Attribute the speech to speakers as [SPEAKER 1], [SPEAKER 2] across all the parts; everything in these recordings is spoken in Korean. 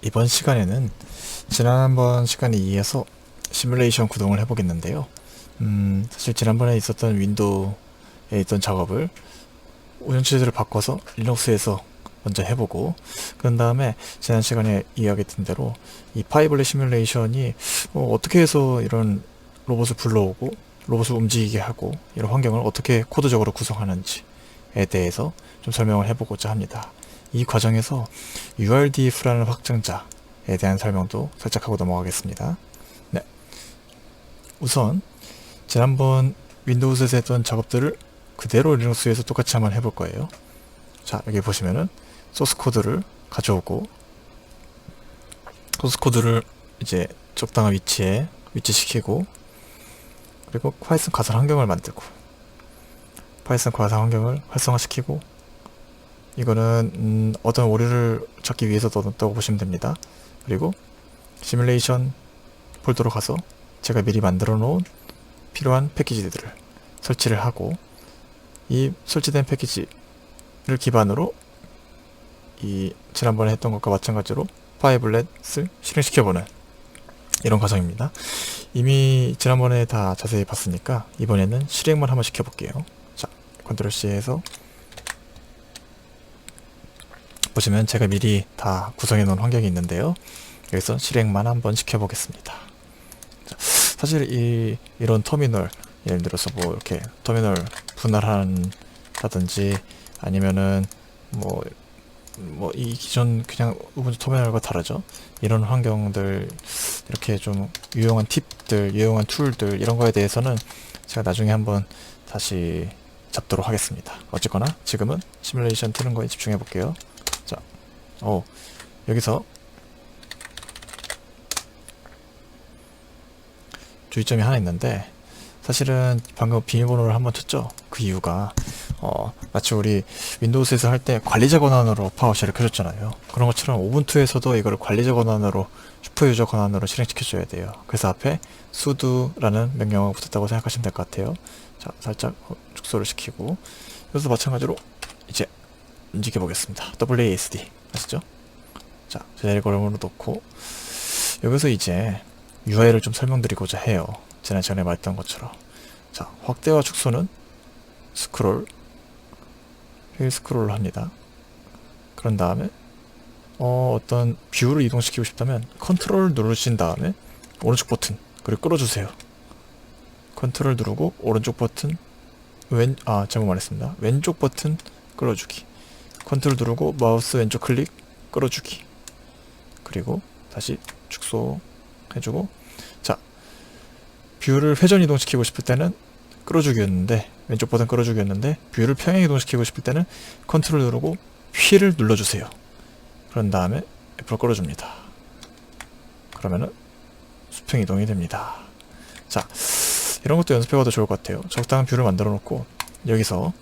[SPEAKER 1] 이번 시간에는 지난번 시간에 이어서 시뮬레이션 구동을 해보겠는데요. 사실 지난번에 있었던 윈도우에 있던 작업을 운영체제를 바꿔서 리눅스에서 먼저 해보고, 그런 다음에 지난 시간에 이야기했던 대로 이 파이블렛 시뮬레이션이 어떻게 해서 이런 로봇을 불러오고 로봇을 움직이게 하고 이런 환경을 어떻게 코드적으로 구성하는지에 대해서 좀 설명을 해보고자 합니다. 이 과정에서 URDF라는 확장자에 대한 설명도 살짝 하고 넘어가겠습니다. 네. 우선 지난번 윈도우즈에서 했던 작업들을 그대로 리눅스에서 똑같이 한번 해볼 거예요. 자, 여기 보시면은 소스 코드를 가져오고, 소스 코드를 이제 적당한 위치에 위치시키고, 그리고 파이썬 가상 환경을 만들고, 파이썬 가상 환경을 활성화시키고, 이거는 어떤 오류를 찾기 위해서 넣었다고 보시면 됩니다. 그리고 시뮬레이션 폴더로 가서 제가 미리 만들어 놓은 필요한 패키지들을 설치를 하고, 이 설치된 패키지를 기반으로 이 지난번에 했던 것과 마찬가지로 파이블렛을 실행시켜보는 이런 과정입니다. 이미 지난번에 다 자세히 봤으니까 이번에는 실행만 한번 시켜볼게요. 자, 컨트롤 C에서 보시면 제가 미리 다 구성해 놓은 환경이 있는데요. 여기서 실행만 한번 시켜보겠습니다. 자, 사실 이런 터미널, 예를 들어서 뭐 이렇게 터미널 분할한다든지 아니면은 이 기존 그냥 우분투 터미널과 다르죠. 이런 환경들, 이렇게 좀 유용한 팁들, 유용한 툴들, 이런 거에 대해서는 제가 나중에 한번 다시 잡도록 하겠습니다. 어쨌거나 지금은 시뮬레이션 트는 거에 집중해 볼게요. 자, 여기서 주의점이 하나 있는데, 사실은 방금 비밀번호를 한번 쳤죠. 그 이유가 마치 우리 윈도우즈에서 할 때 관리자 권한으로 파워쉘을 켜줬잖아요. 그런 것처럼 우분투에서도 이걸 관리자 권한으로, 슈퍼유저 권한으로 실행시켜줘야 돼요. 그래서 앞에 sudo라는 명령어가 붙었다고 생각하시면 될 것 같아요. 자, 살짝 축소를 시키고, 여기서 마찬가지로 이제 움직여 보겠습니다. WASD 아시죠? 자, 제자리 걸음으로 놓고, 여기서 이제 UI를 좀 설명드리고자 해요. 지난 시간에 말했던 것처럼. 자, 확대와 축소는 스크롤, 휠 스크롤을 합니다. 그런 다음에 어떤 뷰를 이동시키고 싶다면 컨트롤을 누르신 다음에 오른쪽 버튼, 그리고 끌어주세요. 컨트롤 누르고 오른쪽 버튼, 잘못 말했습니다. 왼쪽 버튼 끌어주기. 컨트롤 누르고 마우스 왼쪽 클릭 끌어주기. 그리고 다시 축소 해주고, 자, 뷰를 회전 이동시키고 싶을 때는 끌어주기였는데, 왼쪽 버튼 끌어주기였는데, 뷰를 평행 이동시키고 싶을 때는 컨트롤 누르고 휠을 눌러주세요. 그런 다음에 F로 끌어줍니다. 그러면은 수평 이동이 됩니다. 자, 이런 것도 연습해봐도 좋을 것 같아요. 적당한 뷰를 만들어 놓고, 여기서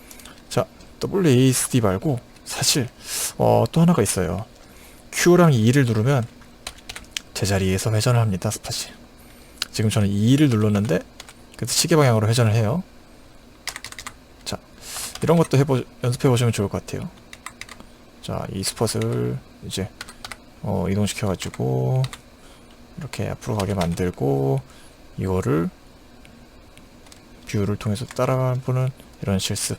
[SPEAKER 1] 자, WASD 말고 사실 또 하나가 있어요. Q랑 E를 누르면 제자리에서 회전을 합니다. 스팟이. 지금 저는 E를 눌렀는데 그래서 시계 방향으로 회전을 해요. 자, 이런 것도 연습해 보시면 좋을 것 같아요. 자, 이 스팟을 이제 이동시켜 가지고 이렇게 앞으로 가게 만들고, 이거를 뷰를 통해서 따라가보는 이런 실습.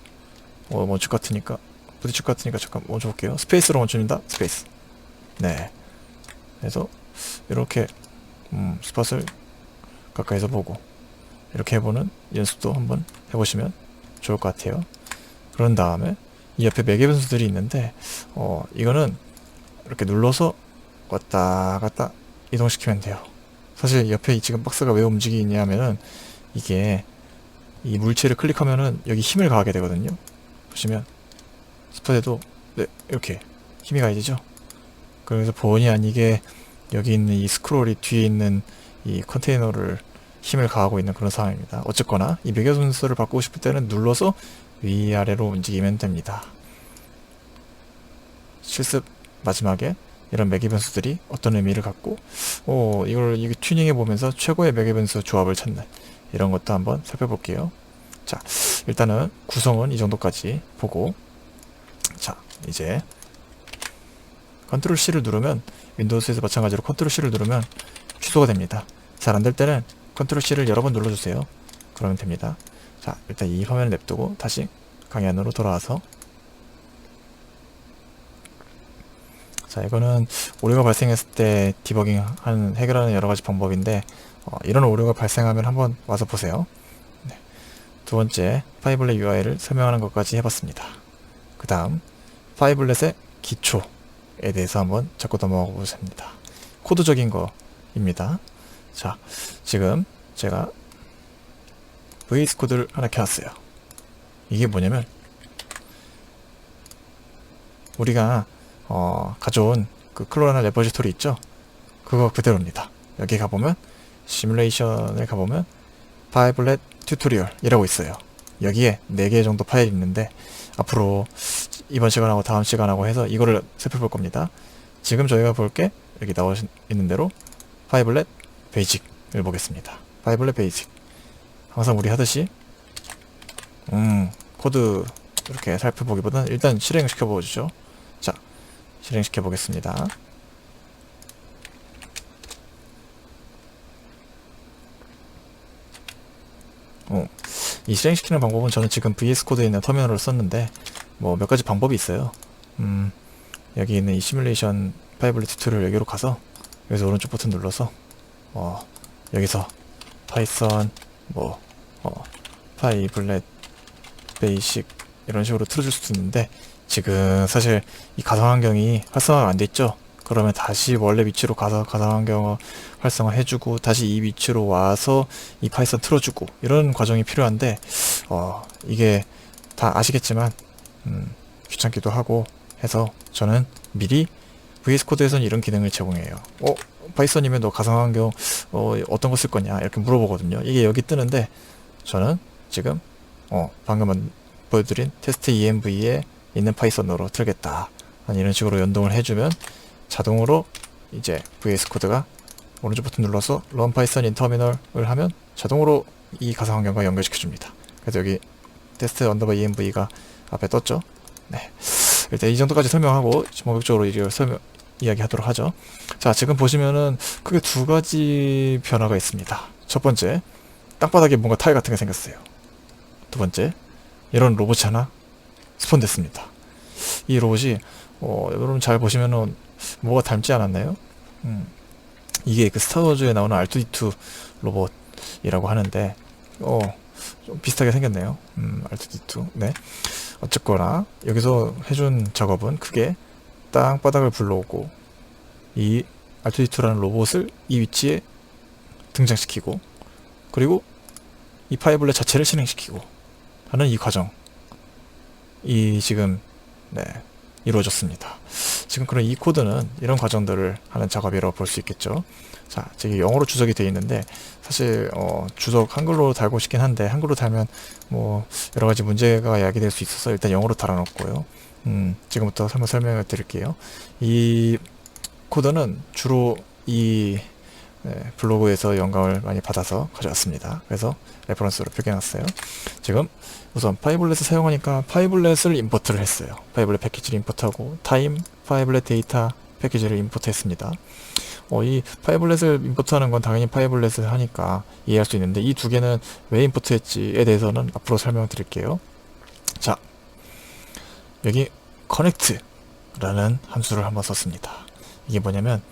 [SPEAKER 1] 멈출 것 같으니까, 부딪힐 것 같으니까 잠깐 멈춰 볼게요. 스페이스로 멈춥니다. 스페이스. 네. 그래서 이렇게 스팟을 가까이서 보고 이렇게 해보는 연습도 한번 해보시면 좋을 것 같아요. 그런 다음에 이 옆에 매개 변수들이 있는데, 이거는 이렇게 눌러서 왔다 갔다 이동시키면 돼요. 사실 옆에 지금 박스가 왜 움직이냐면은, 이게 이 물체를 클릭하면은 여기 힘을 가하게 되거든요. 보시면 스팟에도 이렇게 힘이 가해지죠. 그래서 본의 아니게 여기 있는 이 스크롤이 뒤에 있는 이 컨테이너를 힘을 가하고 있는 그런 상황입니다. 어쨌거나 이 매개 순서를 바꾸고 싶을 때는 눌러서 위아래로 움직이면 됩니다. 실습 마지막에 이런 매개 변수들이 어떤 의미를 갖고, 이게 튜닝해 보면서 최고의 매개 변수 조합을 찾는 이런 것도 한번 살펴볼게요. 자, 일단은 구성은 이 정도까지 보고, 자, 이제 컨트롤 C를 누르면 윈도우스에서 마찬가지로 컨트롤 C를 누르면 취소가 됩니다. 잘 안될 때는 컨트롤 C를 여러 번 눌러주세요. 그러면 됩니다. 자, 일단 이 화면을 냅두고 다시 강의 안으로 돌아와서, 자, 이거는 오류가 발생했을 때 디버깅 하는, 해결하는 여러가지 방법인데, 이런 오류가 발생하면 한번 와서 보세요. 네. 두 번째, 파이블렛 UI를 설명하는 것까지 해봤습니다. 그 다음 파이블렛의 기초에 대해서 한번 잡고 넘어가 보겠습니다. 코드적인 거입니다. 자, 지금 제가 VS 코드를 하나 켜왔어요. 이게 뭐냐면 우리가 가져온 그 클로라나 레포지토리 있죠? 그거 그대로입니다. 여기 가보면 시뮬레이션에 가보면 파이블렛 튜토리얼이라고 있어요. 여기에 4개 정도 파일이 있는데 앞으로 이번 시간하고 다음 시간하고 해서 이거를 살펴볼 겁니다. 지금 저희가 볼 게 여기 나와 있는 대로 파이블렛 베이직을 보겠습니다. 파이블렛 베이직, 항상 우리 하듯이 코드 이렇게 살펴보기보다는 일단 실행시켜 보죠. 자, 실행시켜 보겠습니다. 이 실행시키는 방법은 저는 지금 VS 코드에 있는 터미널을 썼는데 뭐 몇 가지 방법이 있어요. 여기 있는 이 시뮬레이션 파이블렛 튜토리얼 여기로 가서 여기서 오른쪽 버튼 눌러서 여기서 파이썬 파이블렛 베이식 이런 식으로 틀어줄 수도 있는데 지금 사실 이 가상환경이 활성화가 안 돼 있죠. 그러면 다시 원래 위치로 가서 가상환경을 활성화해주고 다시 이 위치로 와서 이 파이썬 틀어주고 이런 과정이 필요한데 이게 다 아시겠지만 귀찮기도 하고 해서 저는 미리 VS 코드에서는 이런 기능을 제공해요. 파이썬이면 너 가상환경 어떤 거 쓸 거냐 이렇게 물어보거든요. 이게 여기 뜨는데 저는 지금 방금 보여드린 테스트 env에 있는 파이썬으로 틀겠다 이런 식으로 연동을 해주면 자동으로 이제 VS 코드가 오른쪽 버튼 눌러서 run python in terminal을 하면 자동으로 이 가상환경과 연결시켜 줍니다. 그래서 여기 테스트 언더바 env가 앞에 떴죠. 네, 일단 이 정도까지 설명하고 본격적으로 이야기하도록 하죠. 자, 지금 보시면은 크게 두 가지 변화가 있습니다. 첫 번째, 땅바닥에 뭔가 타일 같은 게 생겼어요. 두 번째, 이런 로봇이 하나 스폰 됐습니다. 이 로봇이 여러분 잘 보시면은 뭐가 닮지 않았나요? 이게 그 스타워즈에 나오는 R2D2 로봇이라고 하는데 좀 비슷하게 생겼네요. R2D2. 네. 어쨌거나 여기서 해준 작업은 크게 땅바닥을 불러오고 이 R2D2라는 로봇을 이 위치에 등장시키고 그리고 이 파이블렛 자체를 실행시키고 하는 이 과정이 지금 이루어졌습니다. 지금 그런 이 코드는 이런 과정들을 하는 작업이라고 볼 수 있겠죠. 자, 저기 영어로 주석이 되어 있는데 사실 주석 한글로 달고 싶긴 한데 한글로 달면 뭐 여러 가지 문제가 야기될 수 있어서 일단 영어로 달아놓고요. 지금부터 설명을 드릴게요. 이 코드는 주로 이 블로그에서 영감을 많이 받아서 가져왔습니다. 그래서 레퍼런스로 표기해놨어요. 지금 우선 파이블렛을 사용하니까 파이블렛을 임포트를 했어요. 파이블렛 패키지를 임포트하고 타임 파이블렛 데이터 패키지를 임포트했습니다. 이 파이블렛을 임포트하는 건 당연히 파이블렛을 하니까 이해할 수 있는데 이 두 개는 왜 임포트했지에 대해서는 앞으로 설명드릴게요. 자, 여기 connect라는 함수를 한번 썼습니다. 이게 뭐냐면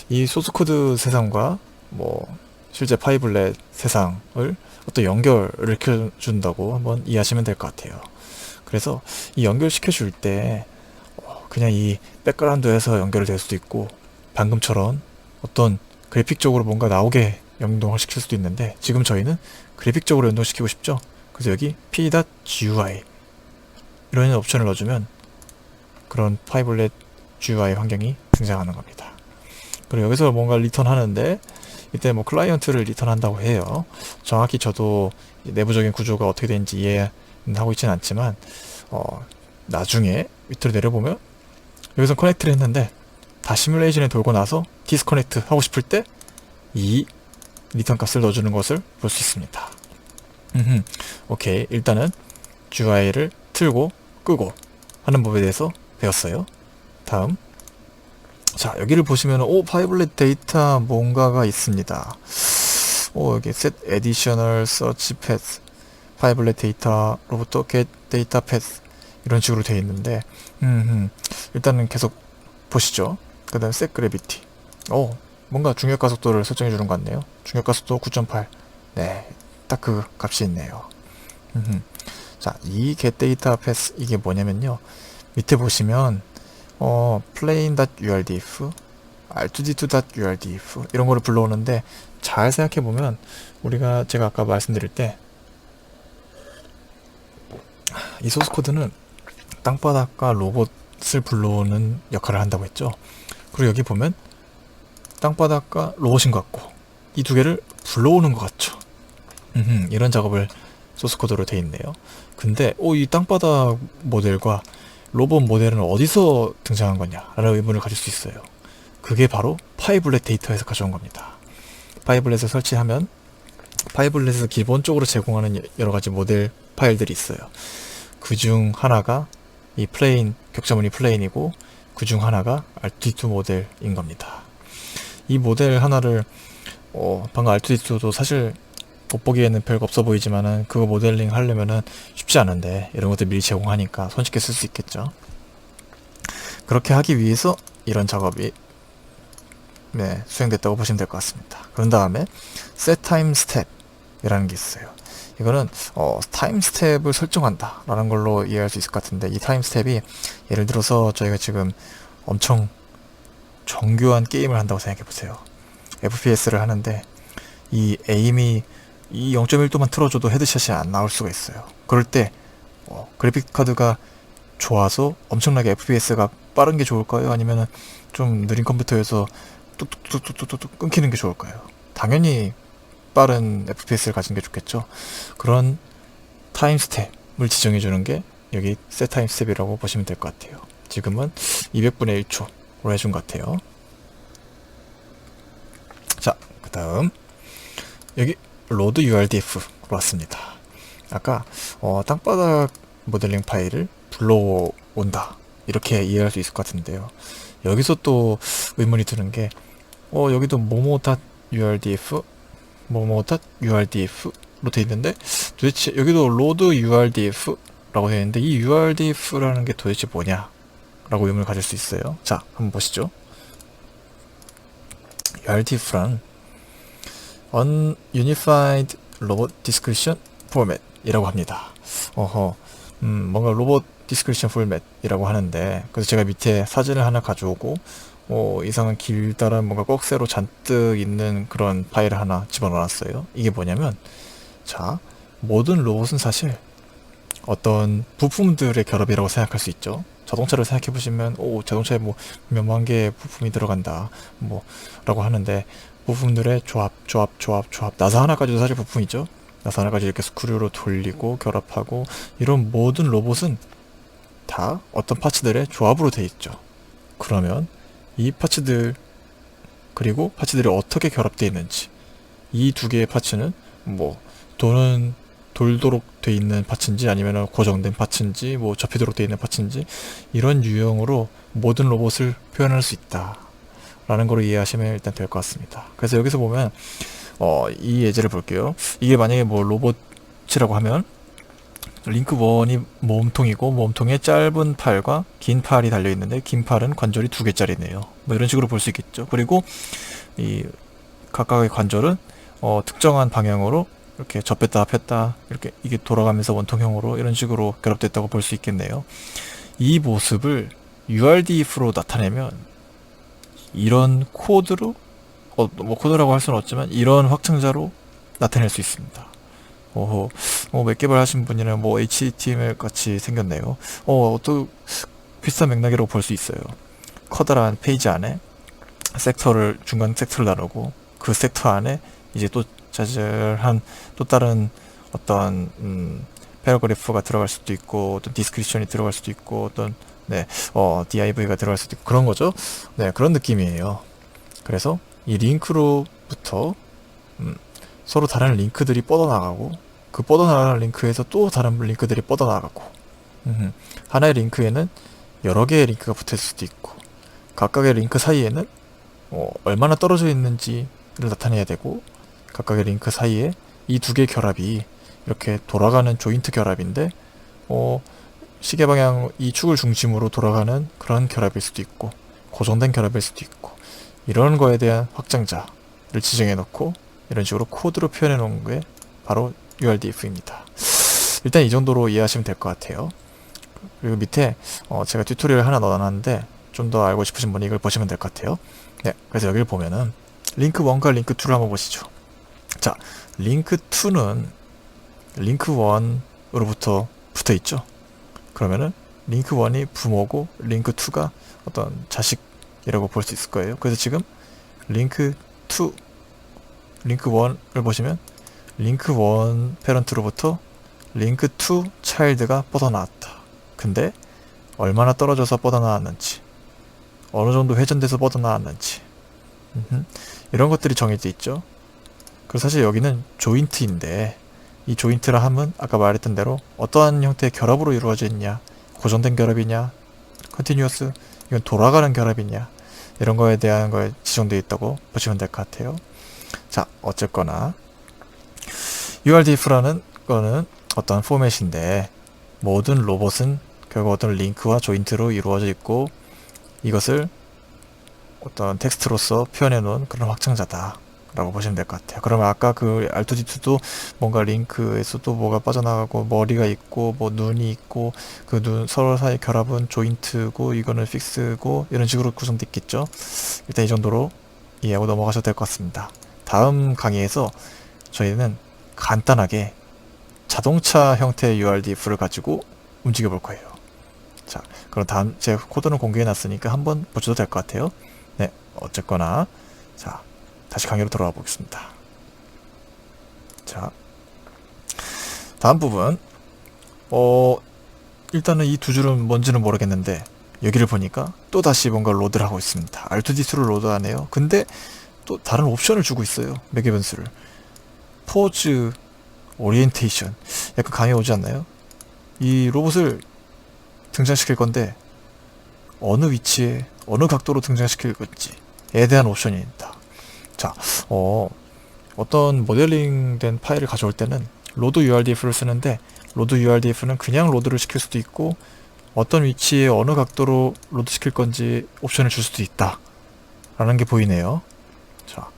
[SPEAKER 1] 이 소스코드 세상과 실제 파이블렛 세상을 어떤 연결을 시켜준다고 한번 이해하시면 될 것 같아요. 그래서 이 연결시켜줄 때 그냥 이 백그라운드에서 연결될 수도 있고 방금처럼 어떤 그래픽적으로 뭔가 나오게 연동을 시킬 수도 있는데 지금 저희는 그래픽적으로 연동시키고 싶죠. 그래서 여기 p.gui 이런 옵션을 넣어주면 그런 파이블렛 GUI 환경이 등장하는 겁니다. 그리고 여기서 뭔가 리턴하는데 이때 클라이언트를 리턴한다고 해요. 정확히 저도 내부적인 구조가 어떻게 되는지 이해하고 있지는 않지만 나중에 밑으로 내려보면 여기서 커넥트를 했는데 다 시뮬레이션에 돌고 나서 디스커넥트 하고 싶을 때 이 리턴 값을 넣어주는 것을 볼 수 있습니다. 오케이, 일단은 GUI를 틀고 끄고 하는 법에 대해서 배웠어요. 다음 자, 여기를 보시면 파이블렛 데이터 뭔가가 있습니다. 여기 set additional search path, 파이블렛 데이터로부터 get data path 이런 식으로 되어 있는데, 일단은 계속 보시죠. 그 다음 set gravity. 뭔가 중력 가속도를 설정해 주는 것 같네요. 중력 가속도 9.8. 네, 딱 그 값이 있네요. 자, 이 get data path 이게 뭐냐면요. 밑에 보시면 plane.urdf, r2d2.urdf 이런 거를 불러오는데, 잘 생각해보면 제가 아까 말씀드릴 때 이 소스 코드는 땅바닥과 로봇을 불러오는 역할을 한다고 했죠. 그리고 여기 보면 땅바닥과 로봇인 것 같고 이 두 개를 불러오는 것 같죠. 이런 작업을 소스 코드로 돼 있네요. 근데 이 땅바닥 모델과 로봇 모델은 어디서 등장한 거냐 라는 의문을 가질 수 있어요. 그게 바로 파이블렛 데이터에서 가져온 겁니다. 파이블렛을 설치하면 파이블렛에서 기본적으로 제공하는 여러가지 모델 파일들이 있어요. 그 중 하나가 이 플레인, 격자무늬 플레인이고, 그 중 하나가 R2D2 모델인 겁니다. 이 모델 하나를 방금 R2D2도 사실 겉보기에는 별거 없어 보이지만은 그거 모델링 하려면은 쉽지 않은데, 이런 것들 미리 제공하니까 손쉽게 쓸 수 있겠죠. 그렇게 하기 위해서 이런 작업이 수행됐다고 보시면 될 것 같습니다. 그런 다음에 set time step 이라는 게 있어요. 이거는 타임 스텝을 설정한다 라는 걸로 이해할 수 있을 것 같은데, 이 타임 스텝이 예를 들어서 저희가 지금 엄청 정교한 게임을 한다고 생각해 보세요. FPS를 하는데 이 에임이 이 0.1도만 틀어줘도 헤드샷이 안 나올 수가 있어요. 그럴 때 그래픽 카드가 좋아서 엄청나게 FPS가 빠른 게 좋을까요? 아니면 좀 느린 컴퓨터에서 뚝뚝뚝뚝뚝뚝 끊기는 게 좋을까요? 당연히 빠른 FPS를 가진 게 좋겠죠. 그런 타임 스텝을 지정해 주는 게 여기 set time step이라고 보시면 될 것 같아요. 지금은 200분의 1초로 해준 것 같아요. 자, 그 다음 여기 load urdf로 왔습니다. 아까 땅바닥 모델링 파일을 불러온다 이렇게 이해할 수 있을 것 같은데요. 여기서 또 의문이 드는 게 여기도 momo.urdf momo.urdf로 되어 있는데, 도대체 여기도 load urdf라고 되어 있는데 이 urdf라는 게 도대체 뭐냐 라고 의문을 가질 수 있어요. 자, 한번 보시죠. urdf란 Ununified Robot Description Format 이라고 합니다. 뭔가 로봇 디스크리션 포맷이라고 하는데, 그래서 제가 밑에 사진을 하나 가져오고 이상한 길다란 뭔가 꺽쇠로 잔뜩 있는 그런 파일을 하나 집어넣었어요. 이게 뭐냐면, 자, 모든 로봇은 사실 어떤 부품들의 결합이라고 생각할 수 있죠. 자동차를 생각해 보시면 자동차에 몇만 개의 부품이 들어간다 라고 하는데, 부품들의 조합 나사 하나까지도 사실 부품이죠. 나사 하나까지 이렇게 스크류로 돌리고 결합하고, 이런 모든 로봇은 다 어떤 파츠들의 조합으로 되어 있죠. 그러면 이 파츠들, 그리고 파츠들이 어떻게 결합되어 있는지, 이 두 개의 파츠는 돌도록 되어 있는 파츠인지 아니면 고정된 파츠인지 접히도록 되어 있는 파츠인지, 이런 유형으로 모든 로봇을 표현할 수 있다 라는 거로 이해하시면 일단 될 것 같습니다. 그래서 여기서 보면 이 예제를 볼게요. 이게 만약에 로봇이라고 하면 링크 1이 몸통이고, 몸통에 짧은 팔과 긴 팔이 달려있는데, 긴 팔은 관절이 2개짜리네요. 이런 식으로 볼 수 있겠죠. 그리고 이 각각의 관절은 특정한 방향으로 이렇게 접혔다 폈다 이렇게 이게 돌아가면서 원통형으로 이런 식으로 결합됐다고 볼 수 있겠네요. 이 모습을 URDF로 나타내면 이런 코드로 코드라고 할 수는 없지만 이런 확장자로 나타낼 수 있습니다. 웹 개발하신 분이랑 HTML 같이 생겼네요. 또 비슷한 맥락이라고 볼 수 있어요. 커다란 페이지 안에 중간 섹터를 나누고, 그 섹터 안에 이제 또 자잘한 또 다른 어떤 패러그래프가 들어갈 수도 있고, 어떤 디스크리션이 들어갈 수도 있고, 어떤 DIV가 들어갈 수도 있고, 그런 거죠. 그런 느낌이에요. 그래서 이 링크로부터 서로 다른 링크들이 뻗어나가고, 그 뻗어나가는 링크에서 또 다른 링크들이 뻗어나가고, 하나의 링크에는 여러 개의 링크가 붙을 수도 있고, 각각의 링크 사이에는 얼마나 떨어져 있는지를 나타내야 되고, 각각의 링크 사이에 이 두 개의 결합이 이렇게 돌아가는 조인트 결합인데 시계 방향 이 축을 중심으로 돌아가는 그런 결합일 수도 있고, 고정된 결합일 수도 있고, 이런 거에 대한 확장자를 지정해 놓고 이런 식으로 코드로 표현해 놓은 게 바로 URDF입니다. 일단 이 정도로 이해하시면 될 것 같아요. 그리고 밑에 제가 튜토리얼 하나 넣어놨는데 좀 더 알고 싶으신 분이 이걸 보시면 될 것 같아요. 네, 그래서 여기를 보면은 링크 1과 링크 2를 한번 보시죠. 자, 링크 2는 링크 1으로부터 붙어 있죠. 그러면은 링크 1이 부모고 링크 2가 어떤 자식이라고 볼 수 있을 거예요. 그래서 지금 링크 1을 보시면 링크 1 페런트로부터 링크 2 차일드가 뻗어나왔다. 근데 얼마나 떨어져서 뻗어나왔는지, 어느 정도 회전돼서 뻗어나왔는지, 이런 것들이 정해져 있죠. 그리고 사실 여기는 조인트인데, 이 조인트라 함은 아까 말했던 대로 어떠한 형태의 결합으로 이루어져 있냐, 고정된 결합이냐, 컨티뉴어스, 이건 돌아가는 결합이냐, 이런 거에 대한 거에 지정되어 있다고 보시면 될 것 같아요. 자, 어쨌거나 URDF라는 거는 어떤 포맷인데, 모든 로봇은 결국 어떤 링크와 조인트로 이루어져 있고, 이것을 어떤 텍스트로서 표현해 놓은 그런 확장자다 라고 보시면 될 것 같아요. 그러면 아까 그 R2D2도 뭔가 링크에서도 뭐가 빠져나가고, 머리가 있고 뭐 눈이 있고, 그 눈 서로 사이 결합은 조인트고, 이거는 픽스고, 이런 식으로 구성되어 있겠죠. 일단 이 정도로 이해하고 넘어가셔도 될 것 같습니다. 다음 강의에서 저희는 간단하게 자동차 형태의 URDF를 가지고 움직여 볼 거예요. 자, 그럼 다음 제가 코드는 공개해 놨으니까 한번 보셔도 될 것 같아요. 네, 어쨌거나 자, 다시 강의로 돌아와 보겠습니다. 자, 다음 부분 일단은 이 두 줄은 뭔지는 모르겠는데, 여기를 보니까 또 다시 뭔가 로드를 하고 있습니다. R2D2를 로드하네요. 근데 또 다른 옵션을 주고 있어요. 매개 변수를. 포즈, 오리엔테이션, 약간 감이 오지 않나요? 이 로봇을 등장시킬 건데 어느 위치에 어느 각도로 등장시킬 건지에 대한 옵션입니다. 자, 어떤 모델링된 파일을 가져올 때는 로드 URDF를 쓰는데, 로드 URDF는 그냥 로드를 시킬 수도 있고, 어떤 위치에 어느 각도로 로드 시킬 건지 옵션을 줄 수도 있다 라는 게 보이네요. 자,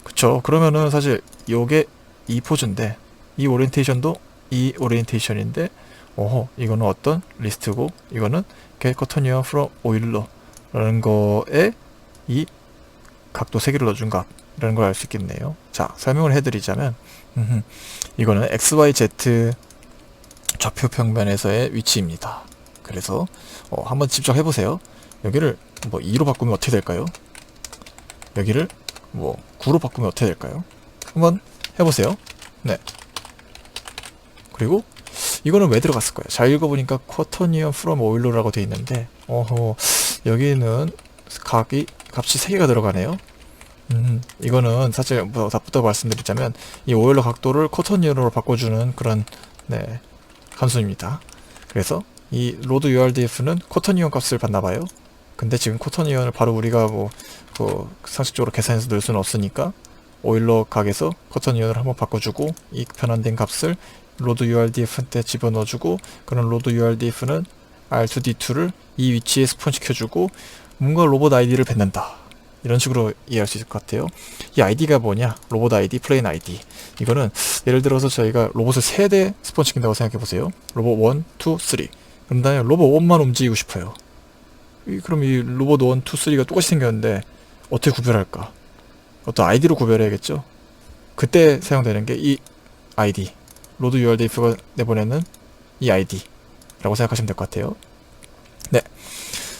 [SPEAKER 1] 그쵸. 그러면은 사실 요게 이 포즈인데, 이 오리엔테이션도 이 오리엔테이션인데, 이거는 어떤 리스트고, 이거는 get cotoneer from oiler 라는 거에 이 각도 3개를 넣어준 값이라는 걸 알 수 있겠네요. 자, 설명을 해드리자면, 이거는 XYZ 좌표 평면에서의 위치입니다. 그래서 한번 직접 해보세요. 여기를 뭐 2로 바꾸면 어떻게 될까요? 여기를 뭐 9로 바꾸면 어떻게 될까요? 한번 해보세요. 네. 그리고 이거는 왜 들어갔을까요? 잘 읽어보니까 quaternion from oiler라고 되어 있는데, 여기는 값이 3개가 들어가네요. 이거는 사실 뭐 답부터 말씀드리자면, 이 오일러 각도를 quaternion으로 바꿔주는 그런 함수입니다. 그래서 이 로드 URDF는 quaternion 값을 받나봐요. 근데 지금 quaternion을 바로 우리가 상식적으로 계산해서 넣을 수는 없으니까, 오일러 각에서 quaternion을 한번 바꿔주고, 이 변환된 값을 로드 URDF한테 집어넣어주고, 그런 로드 URDF는 R2D2를 이 위치에 스폰 시켜주고, 뭔가 로봇 아이디를 뱉는다. 이런 식으로 이해할 수 있을 것 같아요. 이 아이디가 뭐냐? 로봇 아이디, 플레인 아이디. 이거는 예를 들어서 저희가 로봇을 3대 스폰 시킨다고 생각해보세요. 로봇 1, 2, 3. 그럼 다음에 로봇 1만 움직이고 싶어요. 그럼 이 로봇 1, 2, 3가 똑같이 생겼는데 어떻게 구별할까? 어떤 아이디로 구별해야겠죠? 그때 사용되는 게 이 아이디, 로드 URDF가 내보내는 이 아이디라고 생각하시면 될 것 같아요. 네,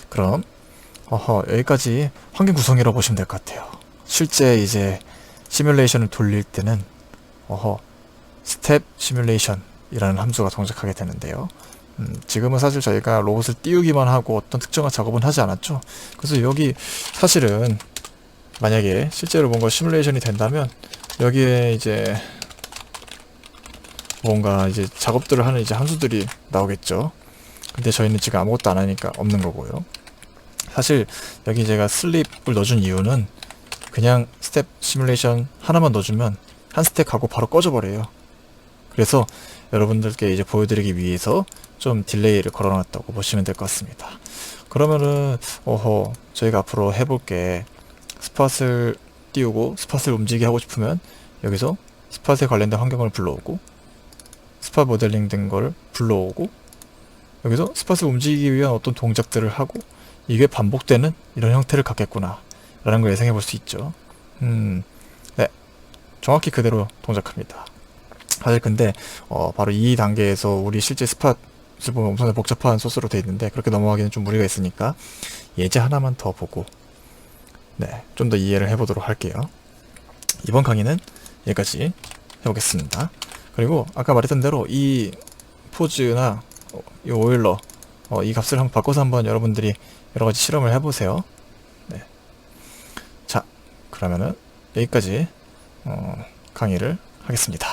[SPEAKER 1] 그럼 여기까지 환경 구성이라고 보시면 될 것 같아요. 실제 이제 시뮬레이션을 돌릴 때는 스텝 시뮬레이션이라는 함수가 동작하게 되는데요. 지금은 사실 저희가 로봇을 띄우기만 하고 어떤 특정한 작업은 하지 않았죠. 그래서 여기 사실은 만약에 실제로 뭔가 시뮬레이션이 된다면 여기에 이제 뭔가 이제 작업들을 하는 이제 함수들이 나오겠죠. 근데 저희는 지금 아무것도 안 하니까 없는 거고요. 사실 여기 제가 슬립을 넣어준 이유는 그냥 스텝 시뮬레이션 하나만 넣어주면 한 스택 하고 바로 꺼져버려요. 그래서 여러분들께 이제 보여드리기 위해서 좀 딜레이를 걸어놨다고 보시면 될 것 같습니다. 그러면은 저희가 앞으로 해볼게, 스팟을 띄우고 스팟을 움직이게 하고 싶으면 여기서 스팟에 관련된 환경을 불러오고, 스팟 모델링 된 걸 불러오고, 여기서 스팟을 움직이기 위한 어떤 동작들을 하고, 이게 반복되는 이런 형태를 갖겠구나 라는 걸 예상해 볼 수 있죠. 네, 정확히 그대로 동작합니다. 사실 근데 바로 이 단계에서 우리 실제 스팟을 보면 엄청나게 복잡한 소스로 되어 있는데 그렇게 넘어가기는 좀 무리가 있으니까 예제 하나만 더 보고 좀 더 이해를 해보도록 할게요. 이번 강의는 여기까지 해보겠습니다. 그리고 아까 말했던 대로 이 포즈나 이 오일러 이 값을 한번 바꿔서 한번 여러분들이 여러가지 실험을 해보세요. 자, 그러면은 여기까지 강의를 하겠습니다.